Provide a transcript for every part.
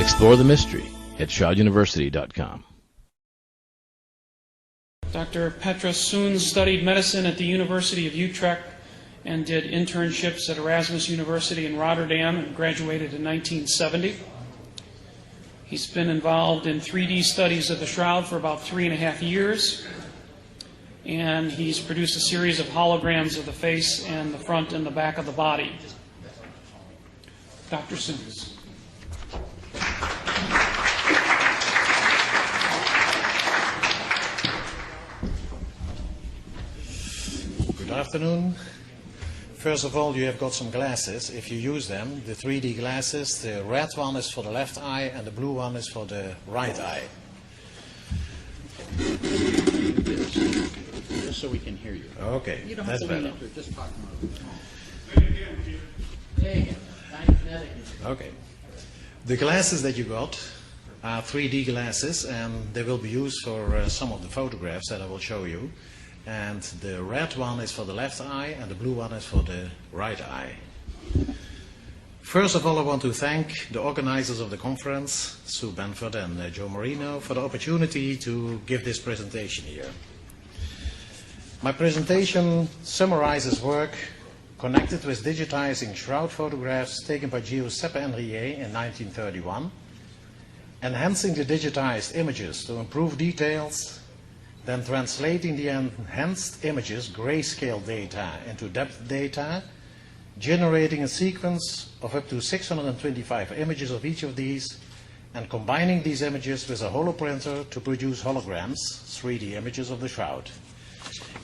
Explore the mystery at shrouduniversity.com. Dr. Petra Soens studied medicine at the University of Utrecht and did internships at Erasmus University in Rotterdam and graduated in 1970. He's been involved in 3D studies of the shroud for about 3.5 years, and he's produced a series of holograms of the face and the front and the back of the body. Dr. Soens. Good afternoon. First of all, you have got some glasses. If you use them, the 3D glasses, the red one is for the left eye and the blue one is for the right eye. Just so we can hear you. Okay, You don't that's have to lean better. into it, just talk more. Okay. The glasses that you got are 3D glasses, and they will be used for some of the photographs that I will show you. And the red one is for the left eye and the blue one is for the right eye. First of all, I want to thank the organizers of the conference, Sue Benford and Joe Marino, for the opportunity to give this presentation here. My presentation summarizes work connected with digitizing shroud photographs taken by Giuseppe Enrier in 1931, enhancing the digitized images to improve details, then translating the enhanced images grayscale data into depth data, generating a sequence of up to 625 images of each of these, and combining these images with a holoprinter to produce holograms, 3D images of the shroud.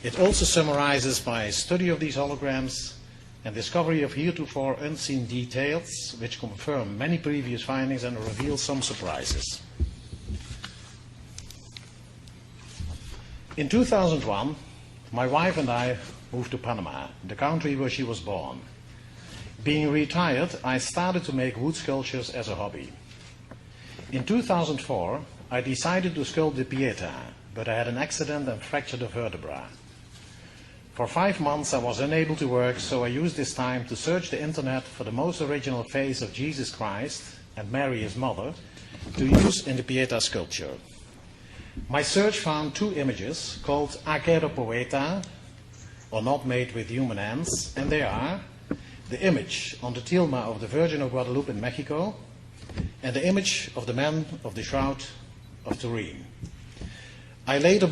It also summarizes my study of these holograms and discovery of heretofore unseen details, which confirm many previous findings and reveal some surprises. In 2001, my wife and I moved to Panama, the country where she was born. Being retired, I started to make wood sculptures as a hobby. In 2004, I decided to sculpt the Pieta, but I had an accident and fractured a vertebra. For 5 months, I was unable to work, so I used this time to search the internet for the most original face of Jesus Christ and Mary, his mother, to use in the Pieta sculpture. My search found 2 images called Acero Poeta, or not made with human hands, and they are the image on the tilma of the Virgin of Guadalupe in Mexico and the image of the man of the Shroud of Turin. I later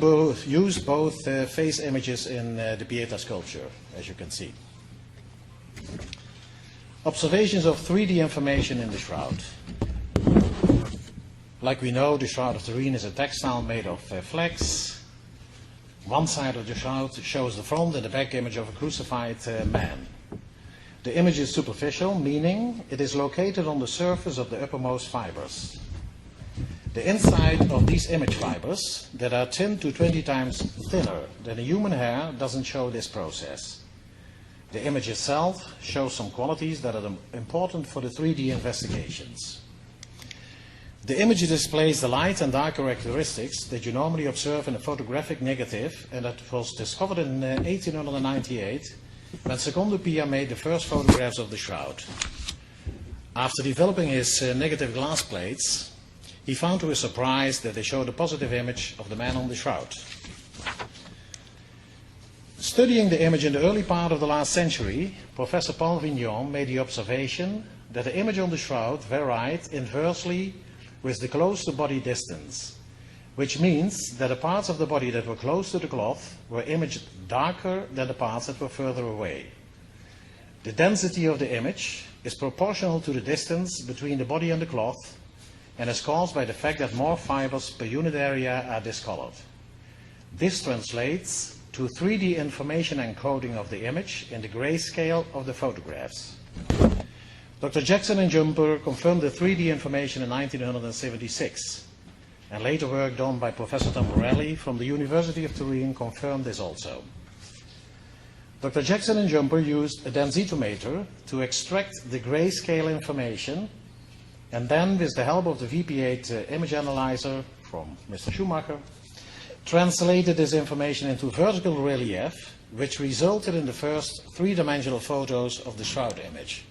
used both face images in the Pieta sculpture, as you can see. Observations of 3D information in the shroud. Like we know, the Shroud of Turin is a textile made of flax. One side of the shroud shows the front and the back image of a crucified man. The image is superficial, meaning it is located on the surface of the uppermost fibers. The inside of these image fibers, that are 10 to 20 times thinner than a human hair, doesn't show this process. The image itself shows some qualities that are important for the 3D investigations. The image displays the light and dark characteristics that you normally observe in a photographic negative, and that was discovered in 1898 when Secondo Pia made the first photographs of the shroud. After developing his negative glass plates, he found to his surprise that they showed a positive image of the man on the shroud. Studying the image in the early part of the last century, Professor Paul Vignon made the observation that the image on the shroud varied inversely with the close to body distance, which means that the parts of the body that were close to the cloth were imaged darker than the parts that were further away. The density of the image is proportional to the distance between the body and the cloth, and is caused by the fact that more fibers per unit area are discolored. This translates to 3D information encoding of the image in the grayscale of the photographs. Dr. Jackson and Jumper confirmed the 3D information in 1976, and later work done by Professor Tamborelli from the University of Turin confirmed this also. Dr. Jackson and Jumper used a densitometer to extract the grayscale information, and then, with the help of the VP8 image analyzer from Mr. Schumacher, translated this information into vertical relief, which resulted in the first 3-dimensional photos of the shroud image.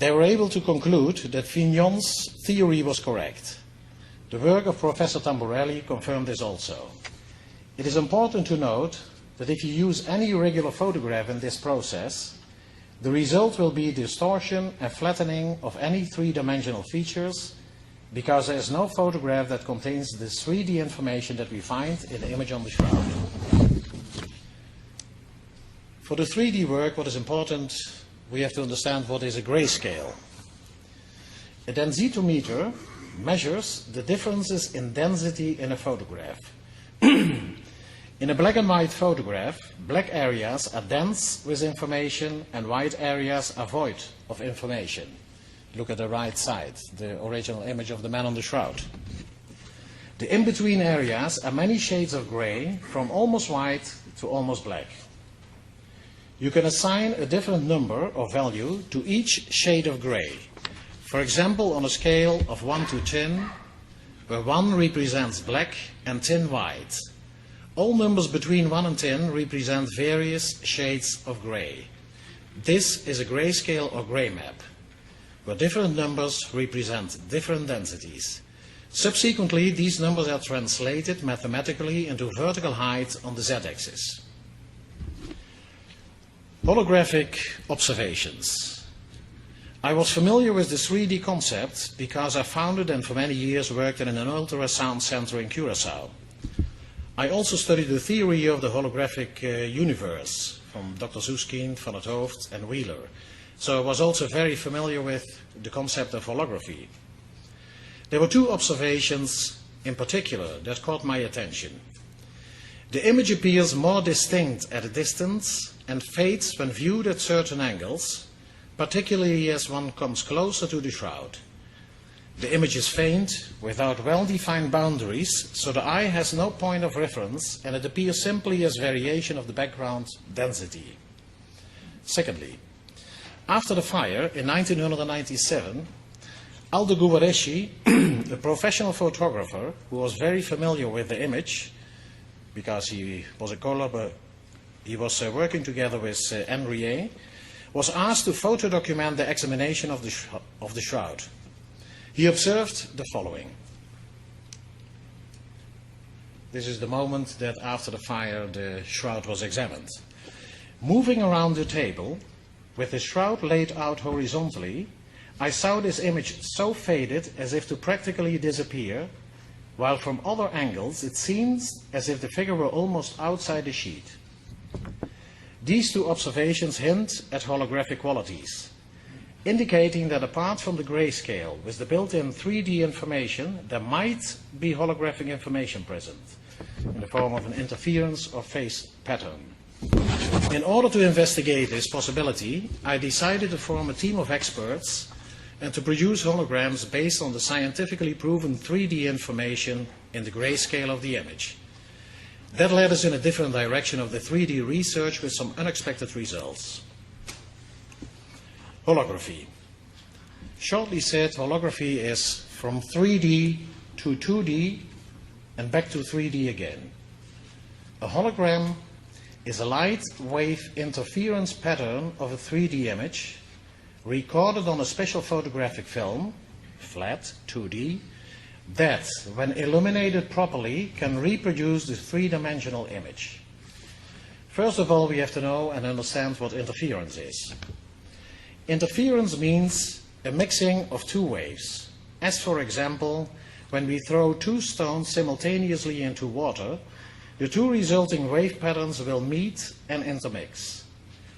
they were able to conclude that Vignon's theory was correct. The work of Professor Tamburelli confirmed this also. It is important to note that if you use any regular photograph in this process, the result will be distortion and flattening of any three-dimensional features, because there is no photograph that contains the 3D information that we find in the image on the shroud. For the 3D work, what is important, we have to understand what is a grayscale. A densitometer measures the differences in density in a photograph. In a black and white photograph, black areas are dense with information and white areas are void of information. Look at the right side, the original image of the man on the shroud. The in-between areas are many shades of gray, from almost white to almost black. You can assign a different number or value to each shade of gray. For example, on a scale of 1 to 10, where 1 represents black and 10 white. All numbers between 1 and 10 represent various shades of gray. This is a grayscale or gray map, where different numbers represent different densities. Subsequently, these numbers are translated mathematically into vertical height on the z-axis. Holographic observations. I was familiar with the 3D concept because I founded and for many years worked in an ultrasound center in Curaçao. I also studied the theory of the holographic universe from Dr. Susskind, Van 't Hooft and Wheeler. So I was also very familiar with the concept of holography. There were two observations in particular that caught my attention. The image appears more distinct at a distance and fades when viewed at certain angles, particularly as one comes closer to the shroud. The image is faint, without well-defined boundaries, so the eye has no point of reference and it appears simply as variation of the background density. Secondly, after the fire in 1997, Aldo Guareschi, a professional photographer who was very familiar with the image, because he was working together with Henriet, was asked to photo document the examination of the shroud. He observed the following. This is the moment that after the fire the shroud was examined. Moving around the table, with the shroud laid out horizontally, I saw this image so faded as if to practically disappear, while from other angles it seems as if the figure were almost outside the sheet. These two observations hint at holographic qualities, indicating that apart from the grayscale with the built-in 3D information, there might be holographic information present in the form of an interference or phase pattern. In order to investigate this possibility, I decided to form a team of experts and to produce holograms based on the scientifically proven 3D information in the grayscale of the image. That led us in a different direction of the 3D research with some unexpected results. Holography. Shortly said, holography is from 3D to 2D and back to 3D again. A hologram is a light wave interference pattern of a 3D image recorded on a special photographic film, flat, 2D, that, when illuminated properly, can reproduce the three-dimensional image. First of all, we have to know and understand what interference is. Interference means a mixing of two waves, as for example, when we throw two stones simultaneously into water, the two resulting wave patterns will meet and intermix.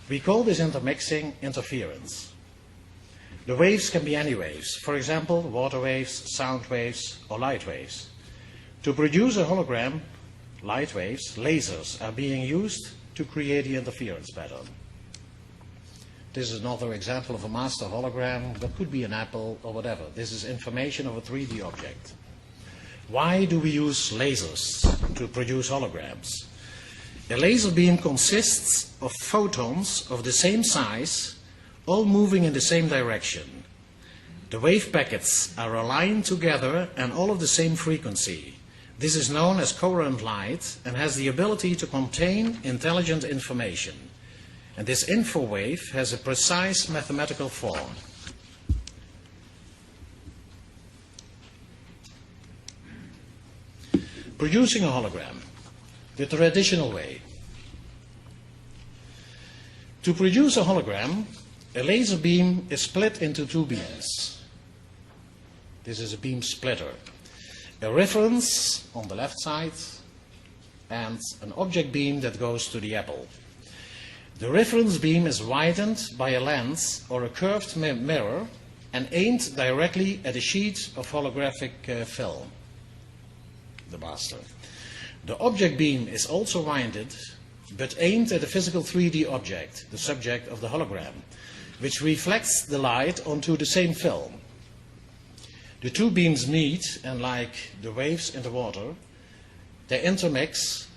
We call this intermixing interference. The waves can be any waves, for example, water waves, sound waves, or light waves. To produce a hologram, light waves, lasers, are being used to create the interference pattern. This is another example of a master hologram that could be an apple or whatever. This is information of a 3D object. Why do we use lasers to produce holograms? A laser beam consists of photons of the same size, all moving in the same direction. The wave packets are aligned together and all of the same frequency. This is known as coherent light and has the ability to contain intelligent information. And this info wave has a precise mathematical form. Producing a hologram the traditional way. To produce a hologram, a laser beam is split into two beams. This is a beam splitter. A reference on the left side and an object beam that goes to the apple. The reference beam is widened by a lens or a curved mirror and aimed directly at a sheet of holographic film, the master. The object beam is also widened but aimed at a physical 3D object, the subject of the hologram, which reflects the light onto the same film. The two beams meet, and like the waves in the water, they intermix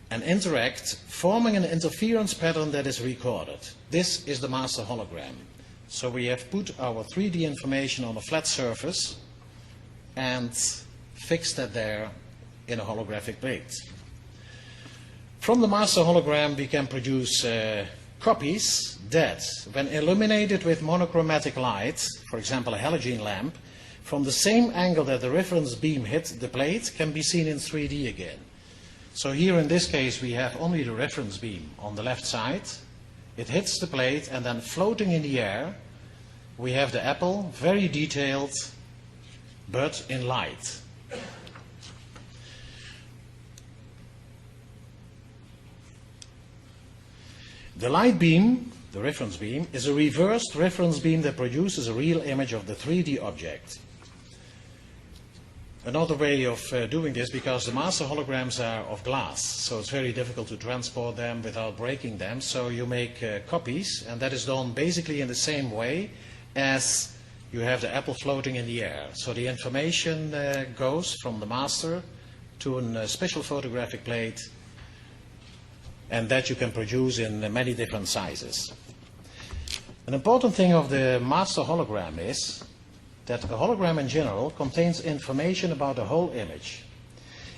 and interact, forming an interference pattern that is recorded. This is the master hologram. So we have put our 3D information on a flat surface and fixed that there in a holographic plate. From the master hologram we can produce copies that, when illuminated with monochromatic light, for example a halogen lamp, from the same angle that the reference beam hit the plate, can be seen in 3D again. So here in this case we have only the reference beam on the left side. It hits the plate, and then floating in the air we have the apple, very detailed but in light. The light beam, the reference beam, is a reversed reference beam that produces a real image of the 3D object. Another way of doing this, because the master holograms are of glass, so it's very difficult to transport them without breaking them, so you make copies, and that is done basically in the same way as you have the apple floating in the air. So the information goes from the master to a special photographic plate, and that you can produce in many different sizes. An important thing of the master hologram is that a hologram in general contains information about the whole image.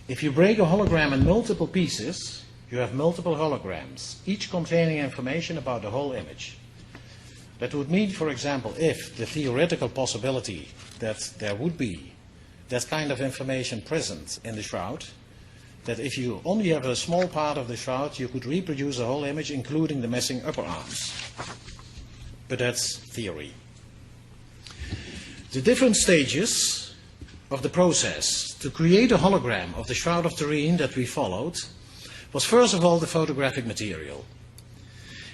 If you break a hologram in multiple pieces, you have multiple holograms, each containing information about the whole image. That would mean, for example, if the theoretical possibility that there would be that kind of information present in the shroud, that if you only have a small part of the shroud, you could reproduce the whole image, including the missing upper arms. But that's theory. The different stages of the process to create a hologram of the Shroud of Turin that we followed was first of all the photographic material.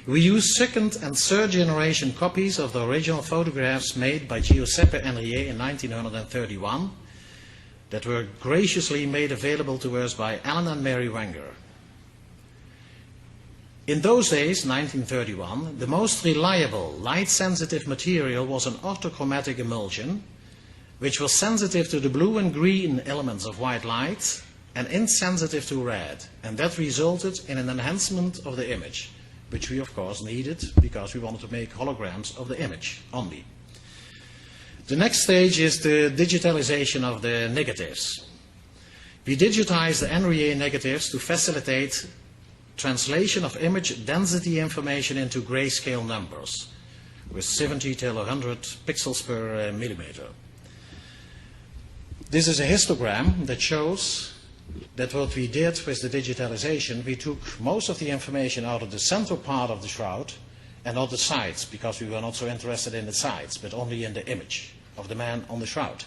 We used second and third generation copies of the original photographs made by Giuseppe Enrier in 1931 that were graciously made available to us by Alan and Mary Wenger. In those days, 1931, the most reliable light-sensitive material was an orthochromatic emulsion, which was sensitive to the blue and green elements of white light and insensitive to red, and that resulted in an enhancement of the image, which we of course needed because we wanted to make holograms of the image only. The next stage is the digitalization of the negatives. We digitized the Enrier negatives to facilitate translation of image density information into grayscale numbers with 70 till 100 pixels per millimeter. This is a histogram that shows that what we did with the digitalization, we took most of the information out of the central part of the shroud and not the sides, because we were not so interested in the sides, but only in the image of the man on the shroud.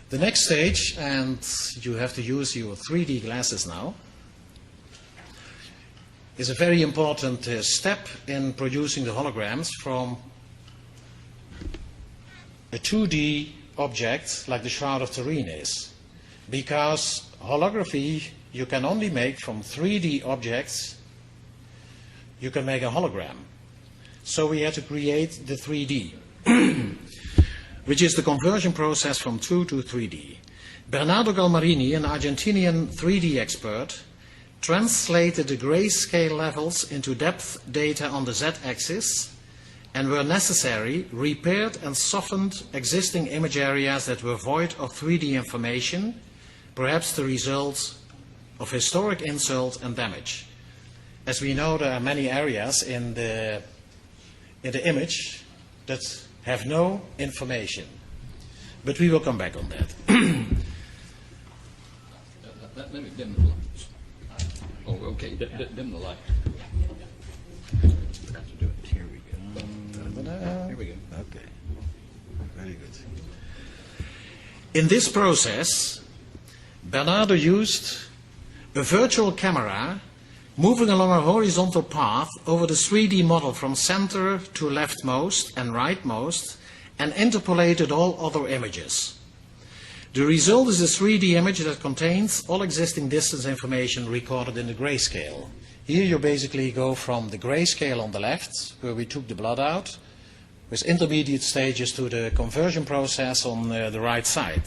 The next stage, and you have to use your 3D glasses now, is a very important step in producing the holograms from a 2D object like the Shroud of Turin is. Because holography you can only make from 3D objects, you can make a hologram. So we had to create the 3D, which is the conversion process from 2 to 3D. Bernardo Galmarini, an Argentinian 3D expert, translated the grayscale levels into depth data on the z-axis and, where necessary, repaired and softened existing image areas that were void of 3D information, perhaps the result of historic insult and damage. As we know, there are many areas in the image that have no information, but we will come back on that. Let me dim the lights. Oh, okay, dim the light. Forgot to do it. Here we go. Here we go. Okay. Very good. In this process, Bernardo used a virtual camera moving along a horizontal path over the 3D model from center to leftmost and rightmost and interpolated all other images. The result is a 3D image that contains all existing distance information recorded in the grayscale. Here you basically go from the grayscale on the left, where we took the blood out, with intermediate stages to the conversion process on the right side.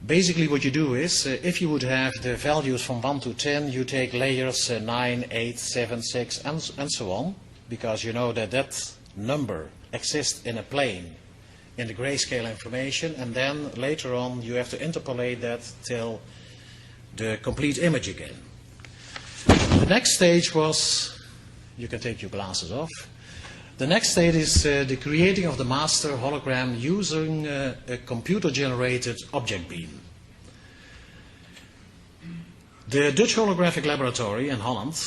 Basically what you do is, if you would have the values from 1 to 10, you take layers 9, 8, 7, 6, and so on, because you know that that number exists in a plane in the grayscale information, and then later on you have to interpolate that till the complete image again. The next stage was, you can take your glasses off, the next stage is the creating of the master hologram using a computer-generated object beam. The Dutch Holographic Laboratory in Holland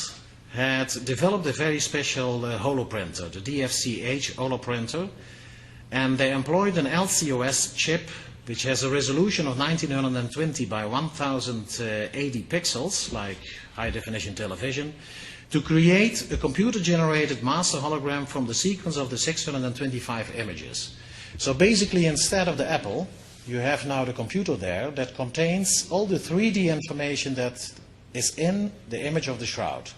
had developed a very special holoprinter, the DFCH holoprinter, and they employed an LCOS chip which has a resolution of 1920 by 1080 pixels, like high-definition television, to create a computer-generated master hologram from the sequence of the 625 images. So basically, instead of the apple, you have now the computer there that contains all the 3D information that is in the image of the shroud,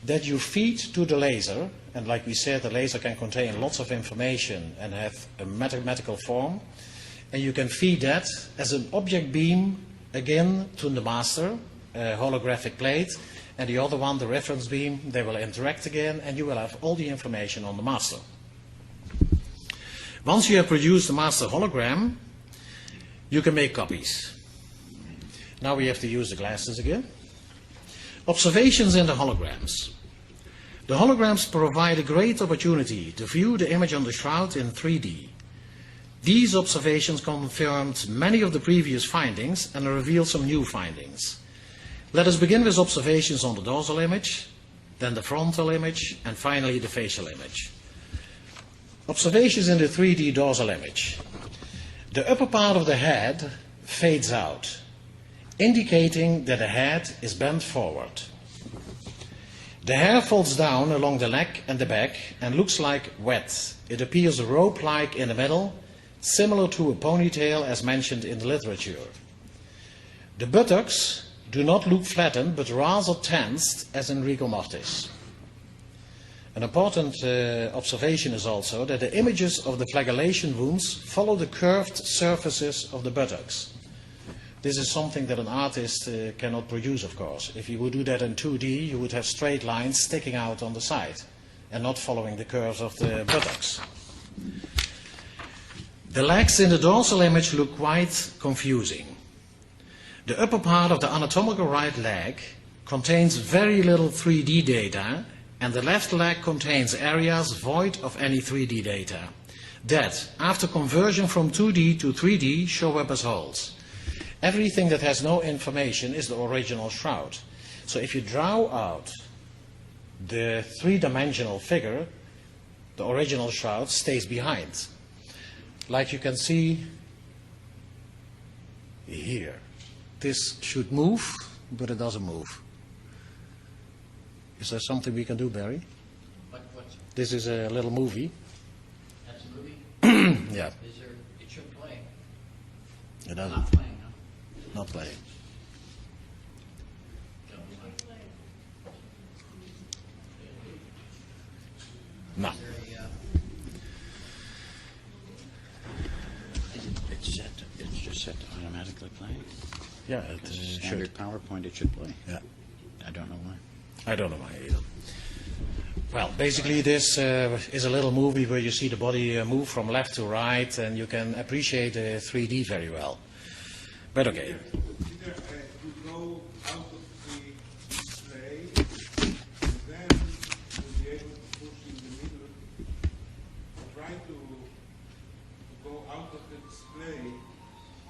that you feed to the laser, and like we said, the laser can contain lots of information and have a mathematical form, and you can feed that as an object beam again to the master holographic plate, and the other one, the reference beam, they will interact again, and you will have all the information on the master. Once you have produced the master hologram, you can make copies. Now we have to use the glasses again. Observations in the holograms. The holograms provide a great opportunity to view the image on the shroud in 3D. These observations confirmed many of the previous findings and reveal some new findings. Let us begin with observations on the dorsal image, then the frontal image, and finally the facial image. Observations in the 3D dorsal image. The upper part of the head fades out, indicating that the head is bent forward. The hair falls down along the neck and the back and looks like wet. It appears rope-like in the middle, similar to a ponytail as mentioned in the literature. The buttocks do not look flattened, but rather tensed, as in rigor mortis. An important observation is also that the images of the flagellation wounds follow the curved surfaces of the buttocks. This is something that an artist cannot produce, of course. If you would do that in 2D, you would have straight lines sticking out on the side and not following the curves of the buttocks. The legs in the dorsal image look quite confusing. The upper part of the anatomical right leg contains very little 3D data, and the left leg contains areas void of any 3D data that, after conversion from 2D to 3D, show up as holes. Everything that has no information is the original shroud. So if you draw out the three-dimensional figure, the original shroud stays behind. Like you can see here. This should move, but it doesn't move. Is there something we can do, Barry? What's This is a little movie. that's a movie? Yeah, Is there? It should play. it doesn't. Not playing, huh? Not playing. No. Is there a, it's just set to automatically play. Yeah, it Standard should. PowerPoint, it should play. Yeah. I don't know why. I don't know why either. Well, basically this is a little movie where you see the body move from left to right, and you can appreciate the 3D very well. But okay. Either you go out of the display, then you'll be able to push in the middle, or try to go out of the display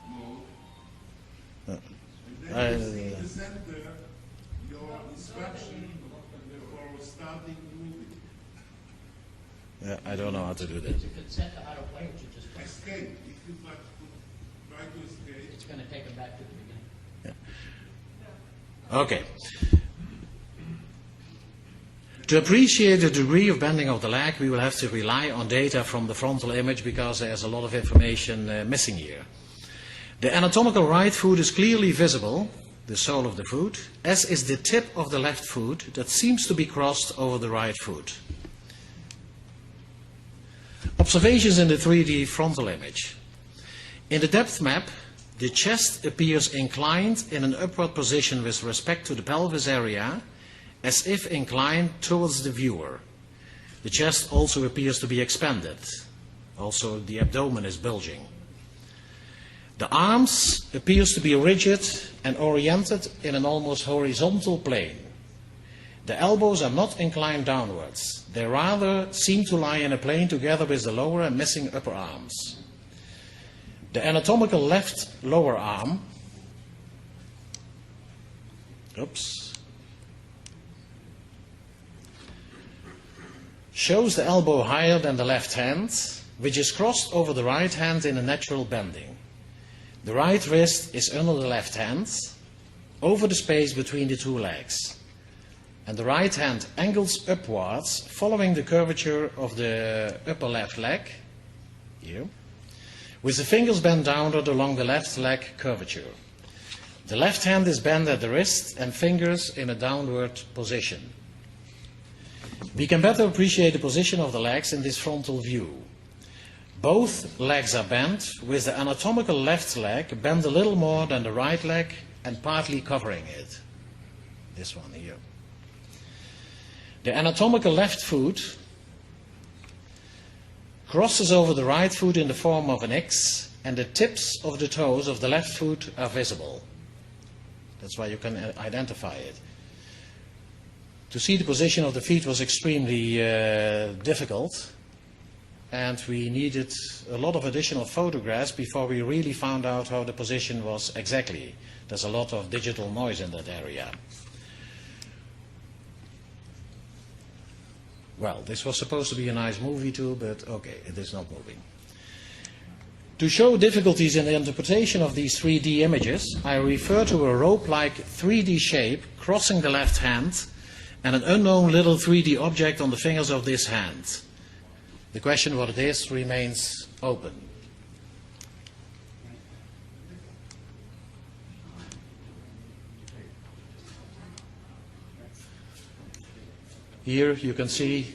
mode. I don't know how to do that. If it's set to autoplay, which you just press, Escape. If you try to escape. it's going to take them back to the beginning. Okay. To appreciate the degree of bending of the leg, we will have to rely on data from the frontal image because there's a lot of information missing here. The anatomical right foot is clearly visible, the sole of the foot, as is the tip of the left foot that seems to be crossed over the right foot. Observations in the 3D frontal image. In the depth map, the chest appears inclined in an upward position with respect to the pelvis area, as if inclined towards the viewer. The chest also appears to be expanded. Also, the abdomen is bulging. The arms appears to be rigid and oriented in an almost horizontal plane. The elbows are not inclined downwards. They rather seem to lie in a plane together with the lower and missing upper arms. The anatomical left lower arm shows the elbow higher than the left hand, which is crossed over the right hand in a natural bending. The right wrist is under the left hand, over the space between the two legs. And the right hand angles upwards, following the curvature of the upper left leg, here, with the fingers bent downward along the left leg curvature. The left hand is bent at the wrist and fingers in a downward position. We can better appreciate the position of the legs in this frontal view. Both legs are bent, with the anatomical left leg bent a little more than the right leg and partly covering it. This one here. The anatomical left foot crosses over the right foot in the form of an X, and the tips of the toes of the left foot are visible. That's why you can identify it. To see the position of the feet was extremely difficult, and we needed a lot of additional photographs before we really found out how the position was exactly. There's a lot of digital noise in that area. Well, this was supposed to be a nice movie too, but okay, it is not moving. To show difficulties in the interpretation of these 3D images, I refer to a rope-like 3D shape crossing the left hand and an unknown little 3D object on the fingers of this hand. The question what it is remains open. Here you can see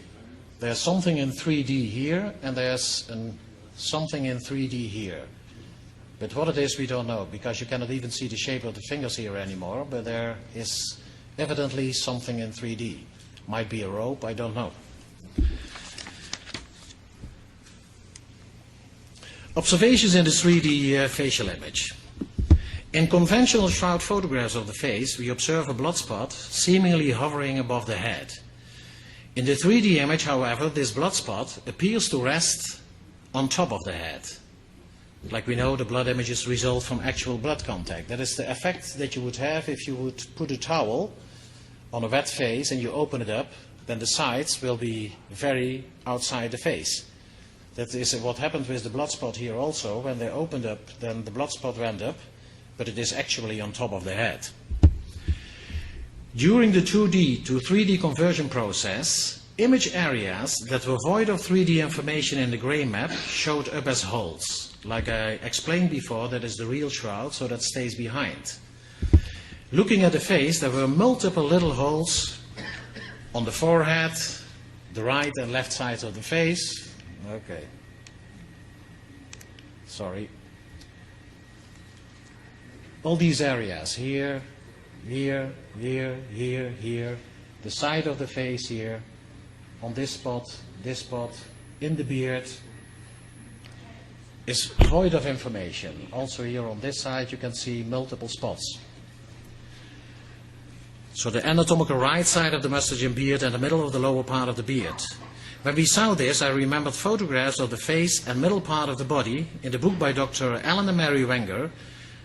there's something in 3D here, and there's something in 3D here. But what it is we don't know, because you cannot even see the shape of the fingers here anymore, but there is evidently something in 3D. Might be a rope, I don't know. Observations in the 3D facial image. In conventional shroud photographs of the face, we observe a blood spot seemingly hovering above the head. In the 3D image, however, this blood spot appears to rest on top of the head. Like we know, the blood images result from actual blood contact. That is the effect that you would have if you would put a towel on a wet face and you open it up, then the sides will be very outside the face. That is what happened with the blood spot here also. When they opened up, then the blood spot went up, but it is actually on top of the head. During the 2D to 3D conversion process, image areas that were void of 3D information in the gray map showed up as holes. Like I explained before, that is the real shroud, so that stays behind. Looking at the face, there were multiple little holes on the forehead, the right and left sides of the face. Okay. Sorry. All these areas, here, here, here, here, here, the side of the face here, on this spot, in the beard, is void of information. Also here on this side you can see multiple spots. So the anatomical right side of the mustache and beard and the middle of the lower part of the beard. When we saw this, I remembered photographs of the face and middle part of the body in the book by Dr. Alan and Mary Wenger,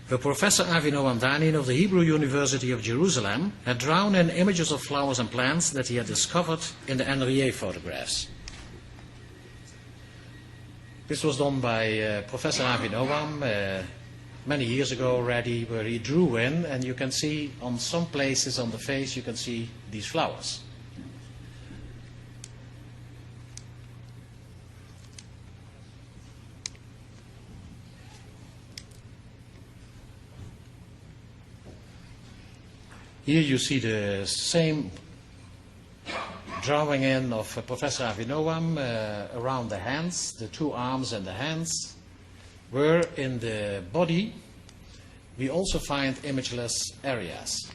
where Professor Avinoam Danin of the Hebrew University of Jerusalem had drawn in images of flowers and plants that he had discovered in the Henriet photographs. This was done by Professor Avi Noam many years ago already, where he drew in, and you can see on some places on the face, you can see these flowers. Here you see the same drawing in of Professor Avi Noam around the hands, the two arms and the hands, where in the body we also find imageless areas.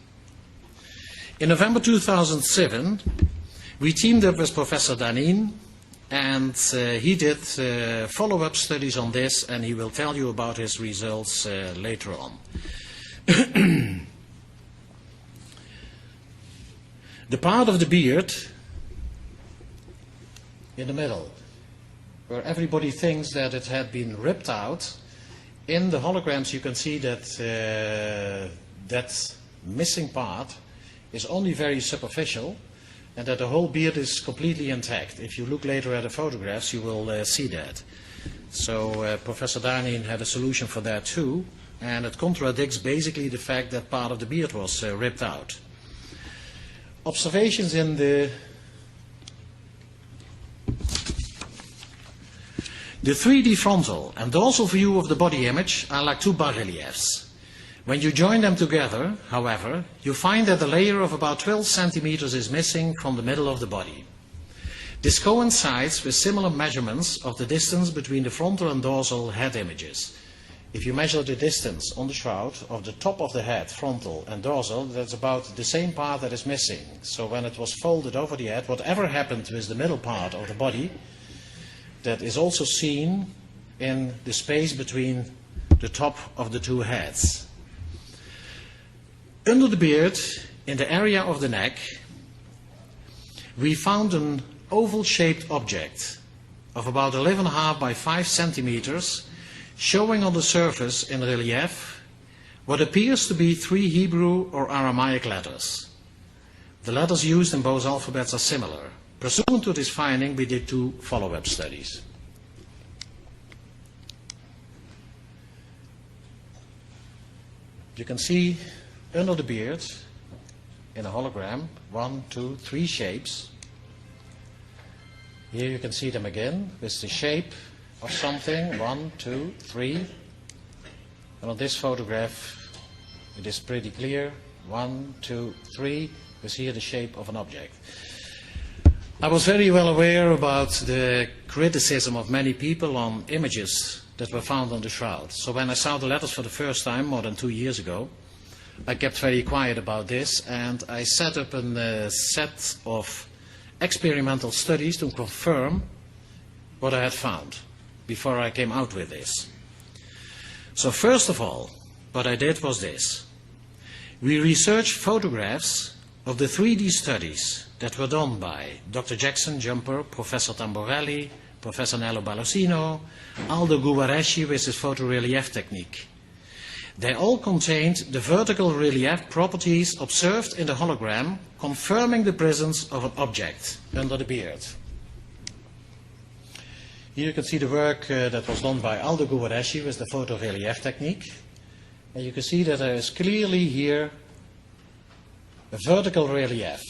In November 2007, we teamed up with Professor Danin, and he did follow-up studies on this, and he will tell you about his results later on. The part of the beard in the middle, where everybody thinks that it had been ripped out, in the holograms you can see that that missing part is only very superficial, and that the whole beard is completely intact. If you look later at the photographs, you will see that. So Professor Danin had a solution for that too, and it contradicts basically the fact that part of the beard was ripped out. Observations in the 3D frontal and dorsal view of the body image are like two bas-reliefs. When you join them together, however, you find that a layer of about 12 centimeters is missing from the middle of the body. This coincides with similar measurements of the distance between the frontal and dorsal head images. If you measure the distance on the shroud of the top of the head, frontal and dorsal, that's about the same part that is missing. So when it was folded over the head, whatever happened with the middle part of the body, that is also seen in the space between the top of the two heads. Under the beard, in the area of the neck, we found an oval-shaped object of about 11.5 by 5 centimeters, showing on the surface in relief what appears to be 3 Hebrew or Aramaic letters. The letters used in both alphabets are similar. Pursuant to this finding, we did 2 follow-up studies. You can see under the beard, in a hologram, 1, 2, 3 shapes. Here you can see them again with the shape of something, 1, 2, 3. And on this photograph, it is pretty clear, 1, 2, 3, with here the shape of an object. I was very well aware about the criticism of many people on images that were found on the shroud. So when I saw the letters for the first time, more than 2 years ago, I kept very quiet about this, and I set up a set of experimental studies to confirm what I had found before I came out with this. So first of all, what I did was this. We researched photographs of the 3D studies that were done by Dr. Jackson Jumper, Professor Tamborelli, Professor Nello Balosino, Aldo Guareschi with his photorelief technique. They all contained the vertical relief properties observed in the hologram, confirming the presence of an object under the beard. Here you can see the work that was done by Aldo Guareschi with the photorelief technique. And you can see that there is clearly here a vertical relief.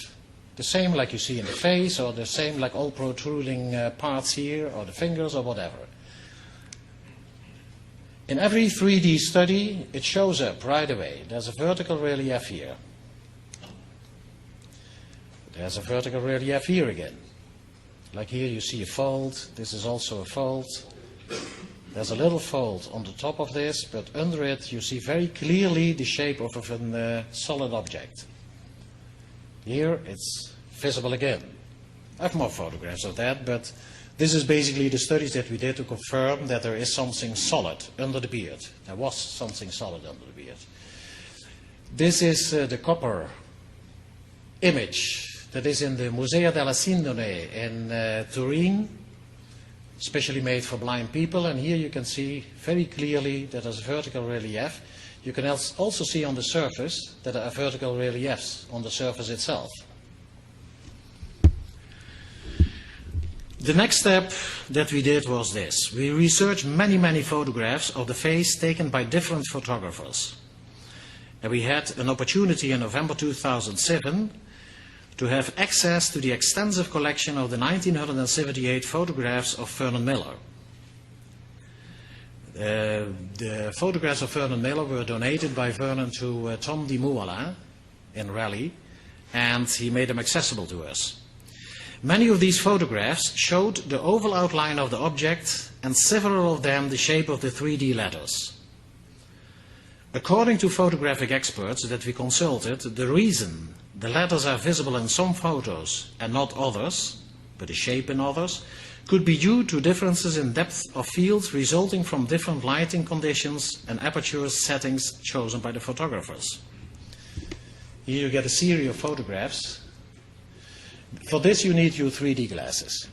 The same like you see in the face, or the same like all protruding parts here, or the fingers, or whatever. In every 3D study, it shows up right away. There's a vertical relief here. There's a vertical relief here again. Like here you see a fold. This is also a fold. There's a little fold on the top of this, but under it you see very clearly the shape of a solid object. Here it's visible again. I have more photographs of that, but this is basically the studies that we did to confirm that there is something solid under the beard. There was something solid under the beard. This is the copper image that is in the Museo della Sindone in Turin, specially made for blind people. And here you can see very clearly that there's a vertical relief. You can also see on the surface that there are vertical reliefs on the surface itself. The next step that we did was this. We researched many photographs of the face taken by different photographers. And we had an opportunity in November 2007 to have access to the extensive collection of the 1978 photographs of Vernon Miller. The photographs of Vernon Miller were donated by Vernon to Tom de Mouala in Raleigh, and he made them accessible to us. Many of these photographs showed the oval outline of the object, and several of them the shape of the 3D letters. According to photographic experts that we consulted, the reason the letters are visible in some photos and not others, but the shape in others, could be due to differences in depth of field resulting from different lighting conditions and aperture settings chosen by the photographers. Here you get a series of photographs. For this you need your 3D glasses.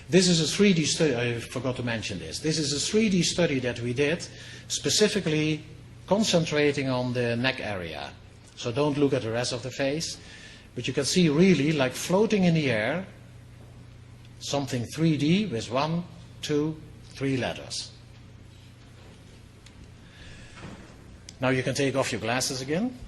This is a 3D study, I forgot to mention this. This is a 3D study that we did, specifically concentrating on the neck area. So don't look at the rest of the face, but you can see really like floating in the air, something 3D with 1, 2, 3 letters. Now you can take off your glasses again.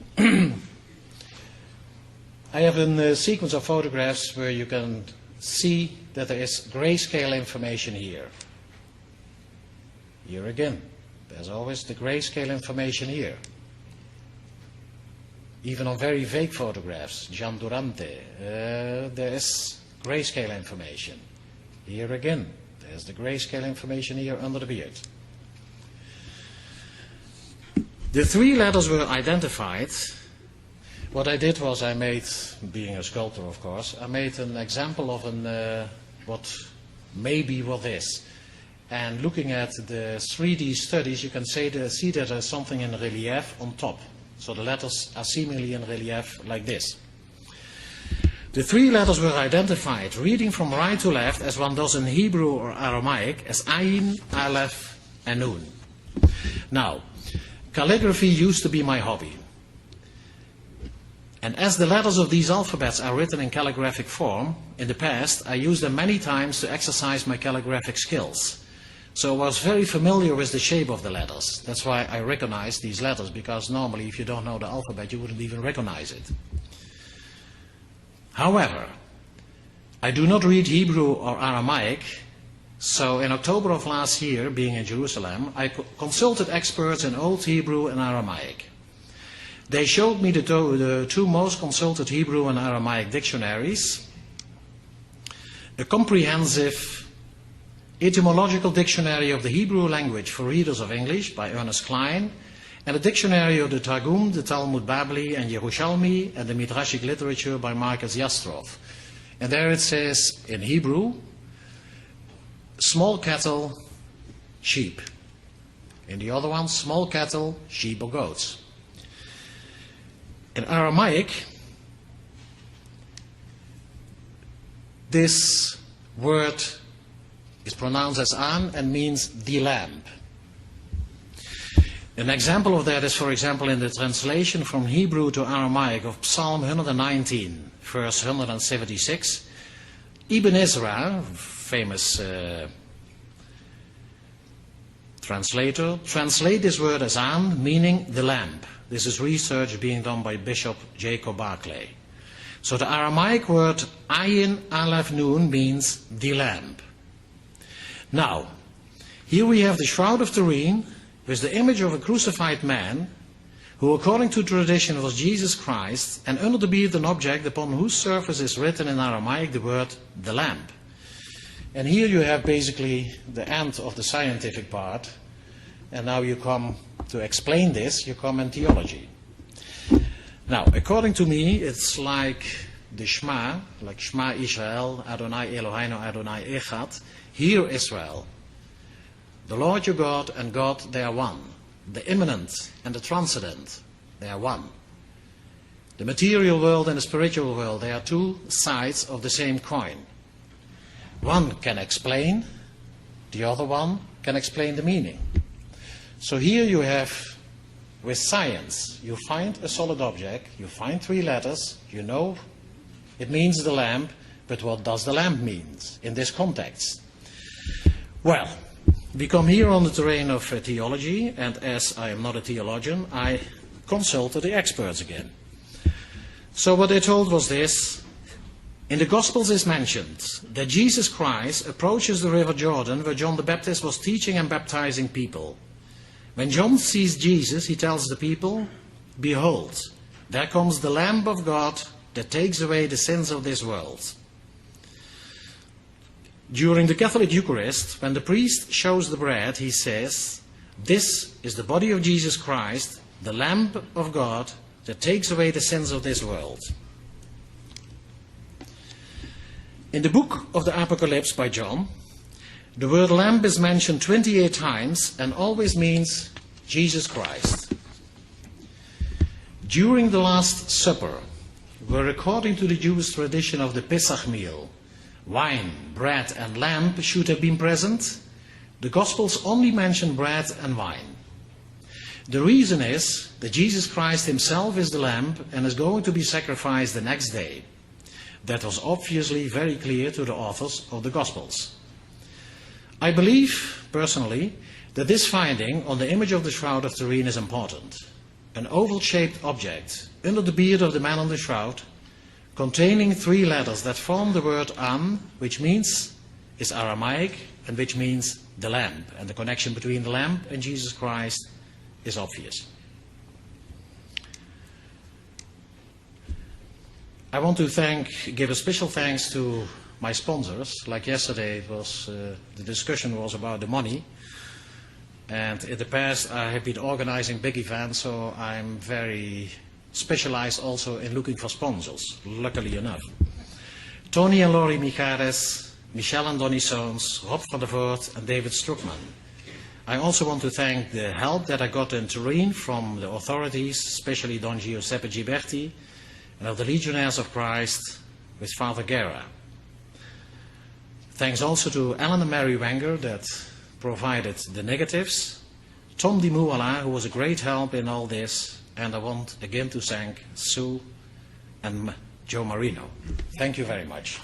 I have a sequence of photographs where you can see that there is grayscale information here. Here again, there's always the grayscale information here. Even on very vague photographs, Gian Durante, there is grayscale information. Here again, there's the grayscale information here under the beard. The 3 letters were identified. What I did was I made, being a sculptor of course, I made an example of what maybe what is. And looking at the 3D studies, you can see that there's something in relief on top. So the letters are seemingly in relief like this. The 3 letters were identified, reading from right to left, as one does in Hebrew or Aramaic, as Ayin, Aleph, and Nun. Now, calligraphy used to be my hobby. And as the letters of these alphabets are written in calligraphic form, in the past I used them many times to exercise my calligraphic skills. So I was very familiar with the shape of the letters. That's why I recognized these letters, because normally if you don't know the alphabet you wouldn't even recognize it. However, I do not read Hebrew or Aramaic, so in October of last year, being in Jerusalem, I consulted experts in Old Hebrew and Aramaic. They showed me the 2 most consulted Hebrew and Aramaic dictionaries, a comprehensive etymological dictionary of the Hebrew language for readers of English by Ernest Klein, and a dictionary of the Targum, the Talmud Babli, and Yerushalmi, and the Midrashic literature by Marcus Yastrov. And there it says in Hebrew, small cattle, sheep. In the other one, small cattle, sheep or goats. In Aramaic, this word is pronounced as an and means the lamb. An example of that is, for example, in the translation from Hebrew to Aramaic of Psalm 119, verse 176. Ibn Ezra, famous translator, translate this word as an, meaning the lamb. This is research being done by Bishop Jacob Barclay. So the Aramaic word Ayin Aleph Nun means the lamb. Now, here we have the Shroud of Turin with the image of a crucified man who according to tradition was Jesus Christ, and under the beard an object upon whose surface is written in Aramaic the word the lamb. And here you have basically the end of the scientific part, and now you come to explain this, you come in theology. Now, according to me, it's like the Shema, like Shema Israel, Adonai Eloheinu, Adonai Echad. Hear Israel, the Lord your God and God, they are one. The immanent and the transcendent, they are one. The material world and the spiritual world, they are 2 sides of the same coin. One can explain, the other one can explain the meaning. So here you have, with science, you find a solid object, you find 3 letters, you know it means the lamb, But what does the lamb mean in this context? Well, we come here on the terrain of theology, and as I am not a theologian, I consulted the experts again. So what they told was this: in the Gospels is mentioned that Jesus Christ approaches the river Jordan where John the Baptist was teaching and baptizing people. When John sees Jesus, he tells the people, "Behold, there comes the Lamb of God that takes away the sins of this world." During the Catholic Eucharist, when the priest shows the bread, he says, "This is the body of Jesus Christ, the Lamb of God that takes away the sins of this world." In the book of the Apocalypse by John, the word lamb is mentioned 28 times and always means Jesus Christ. During the Last Supper, where according to the Jewish tradition of the Pesach meal, wine, bread and lamb should have been present, the Gospels only mention bread and wine. The reason is that Jesus Christ himself is the lamb and is going to be sacrificed the next day. That was obviously very clear to the authors of the Gospels. I believe, personally, that this finding on the image of the Shroud of Turin is important. An oval-shaped object under the beard of the man on the shroud, containing 3 letters that form the word Am, which is Aramaic, and which means the lamb. And the connection between the lamb and Jesus Christ is obvious. I want to give a special thanks to my sponsors. Like yesterday, the discussion was about the money. And in the past, I have been organizing big events, so I'm very specialized also in looking for sponsors, luckily enough. Tony and Laurie Michares, Michel and Donnie Soons, Rob van der Voort, and David Strookman. I also want to thank the help that I got in Turin from the authorities, especially Don Giuseppe Giberti, and of the Legionnaires of Christ with Father Guerra. Thanks also to Alan and Mary Wenger that provided the negatives, Tom Di Mouala, who was a great help in all this, and I want again to thank Sue and Joe Marino. Thank you very much.